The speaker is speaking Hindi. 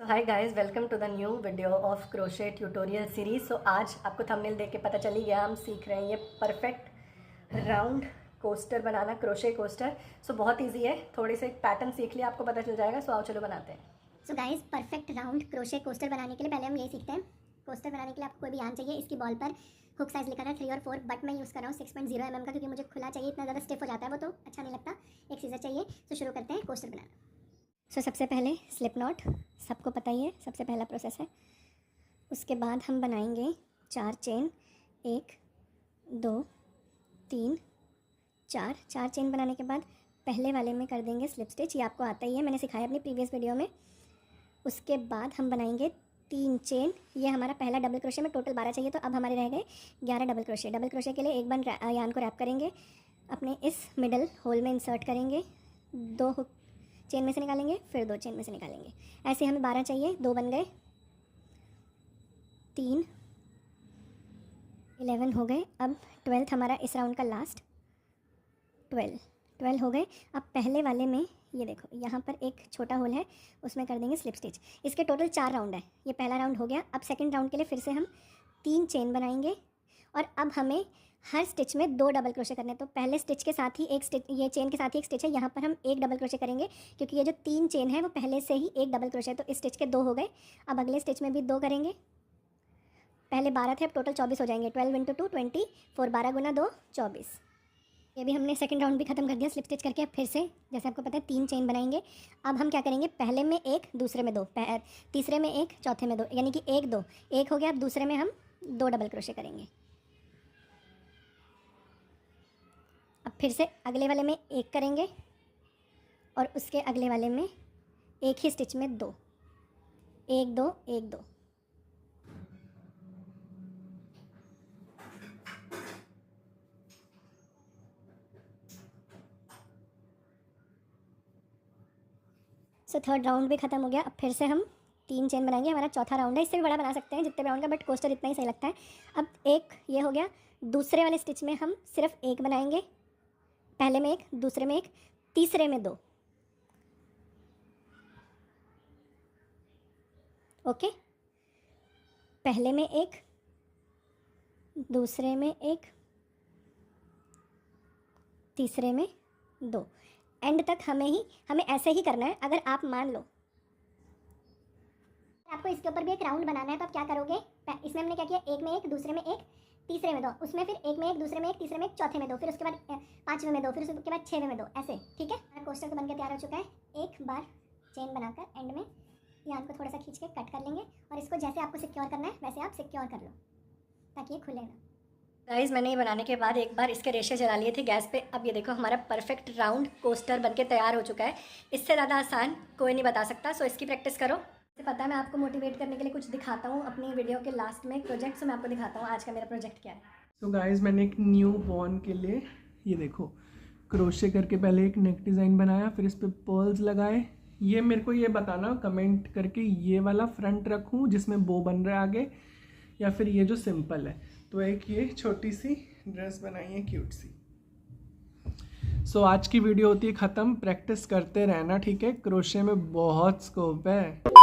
So hi guys, welcome to the new video of crochet tutorial series. So आज आपको थंबनेल देख के पता चल ही गया, हम सीख रहे हैं ये परफेक्ट राउंड कोस्टर बनाना, क्रोशे कोस्टर। सो बहुत इजी है, थोड़े से पैटर्न सीख लिया आपको पता चल जाएगा। सो आओ चलो बनाते हैं। So guys, perfect round crochet coaster बनाने के लिए पहले हम यही सीखते हैं। कोस्टर बनाने के लिए आपको कोई भी यार्न चाहिए। इसकी बॉल पर हुक साइज लिखा है 3 और 4, बट मैं यूज़ कर रहा हूँ 6.0 mm का, क्योंकि मुझे खुला चाहिए, इतना ज़्यादा स्टिफ हो जाता है वो, तो अच्छा नहीं लगता। एक सीजर चाहिए। तो शुरू करते हैं कोस्टर बनाना। सो सबसे पहले स्लिप नॉट, सबको पता ही है, सबसे पहला प्रोसेस है। उसके बाद हम बनाएंगे 4 चेन, 1 2 3 4 चेन बनाने के बाद पहले वाले में कर देंगे स्लिप स्टिच। ये आपको आता ही है, मैंने सिखाया अपनी प्रीवियस वीडियो में। उसके बाद हम बनाएंगे 3 चेन। ये हमारा पहला डबल क्रोशे में टोटल 12 चाहिए, तो अब हमारे रह गए 11 डबल क्रोशे। डबल क्रोशे के लिए एक बार यार्न को रैप करेंगे, अपने इस मिडल होल में इंसर्ट करेंगे, 2 हुक चेन में से निकालेंगे, फिर 2 चेन में से निकालेंगे। ऐसे हमें 12 चाहिए, 2 बन गए, 3 11 हो गए। अब 12th हमारा इस राउंड का लास्ट, 12 हो गए। अब पहले वाले में ये देखो, यहाँ पर एक छोटा होल है, उसमें कर देंगे स्लिप स्टिच। इसके टोटल 4 राउंड है, ये पहला राउंड हो गया। अब सेकंड राउंड के लिए फिर से हम 3 चेन बनाएंगे, और अब हमें हर स्टिच में 2 डबल क्रोशे करने हैं। तो पहले स्टिच के साथ ही एक स्टिच, ये चेन के साथ ही एक स्टिच है, यहाँ पर हम 1 डबल क्रोशे करेंगे, क्योंकि ये जो 3 चेन है वो पहले से ही 1 डबल क्रोशे है, तो इस स्टिच के 2 हो गए। अब अगले स्टिच में भी 2 करेंगे। पहले 12 थे, अब टोटल 24 हो जाएंगे। 12 × 2 24, 12 गुना 2 24। ये भी हमने सेकंड राउंड भी खत्म कर दिया स्लिप स्टिच करके। अब फिर से जैसे आपको पता है 3 चेन बनाएंगे। अब हम क्या करेंगे, पहले में 1, दूसरे में 2, तीसरे में 1, चौथे में 2, यानी कि 1 2 1 हो गया। अब दूसरे में हम 2 डबल क्रोशे करेंगे। अब फिर से अगले वाले में 1 करेंगे, और उसके अगले वाले में एक ही स्टिच में 2, 1 2 1 2। सो थर्ड राउंड भी ख़त्म हो गया। अब फिर से हम 3 चेन बनाएंगे, हमारा चौथा राउंड है। इससे भी बड़ा बना सकते हैं जितने भी राउंड का, बट कोस्टर इतना ही सही लगता है। अब एक ये हो गया, दूसरे वाले स्टिच में हम सिर्फ 1 बनाएंगे, पहले में 1, दूसरे में 1, तीसरे में 2। ओके, पहले में 1, दूसरे में 1, तीसरे में 2। एंड तक हमें ऐसे ही करना है। अगर आप मान लो आपको इसके ऊपर भी एक राउंड बनाना है, तो आप क्या करोगे, इसमें हमने क्या किया, 1 में 1, दूसरे में 1, तीसरे में 2, उसमें फिर 1 में 1, दूसरे में 1, तीसरे में 1, चौथे में 2, फिर उसके बाद 5वें में 2, फिर उसके बाद 6वें में 2, ऐसे। ठीक है, हमारा कोस्टर तो बनकर तैयार हो चुका है। एक बार चेन बनाकर एंड में यार्न को थोड़ा सा खींच के कट कर लेंगे, और इसको जैसे आपको सिक्योर करना है वैसे आप सिक्योर कर लो, ताकि ये खुले ना। गाइस, मैंने ये बनाने के बाद एक बार इसके रेशे जला लिए थे गैस पे। अब ये देखो, हमारा परफेक्ट राउंड कोस्टर बनके तैयार हो चुका है। इससे ज़्यादा आसान कोई नहीं बता सकता। सो इसकी प्रैक्टिस करो। मुझे पता है मैं आपको मोटिवेट करने के लिए कुछ दिखाता हूँ अपनी वीडियो के लास्ट में, एक प्रोजेक्ट। से मैं आपको दिखाता हूँ आज का मेरा प्रोजेक्ट क्या है। तो गाइस, मैंने एक न्यू बॉर्न के लिए ये देखो क्रोशे करके पहले एक नेक डिज़ाइन बनाया, फिर इस पर पर्ल्स लगाए। ये मेरे को ये बताना कमेंट करके, ये वाला फ्रंट रखूँ जिसमें बो बन रहा है आगे, या फिर ये जो सिंपल है। तो एक ये छोटी सी ड्रेस बनाई है, क्यूट सी। सो आज की वीडियो होती है ख़त्म। प्रैक्टिस करते रहना, ठीक है। क्रोशे में बहुत स्कोप है।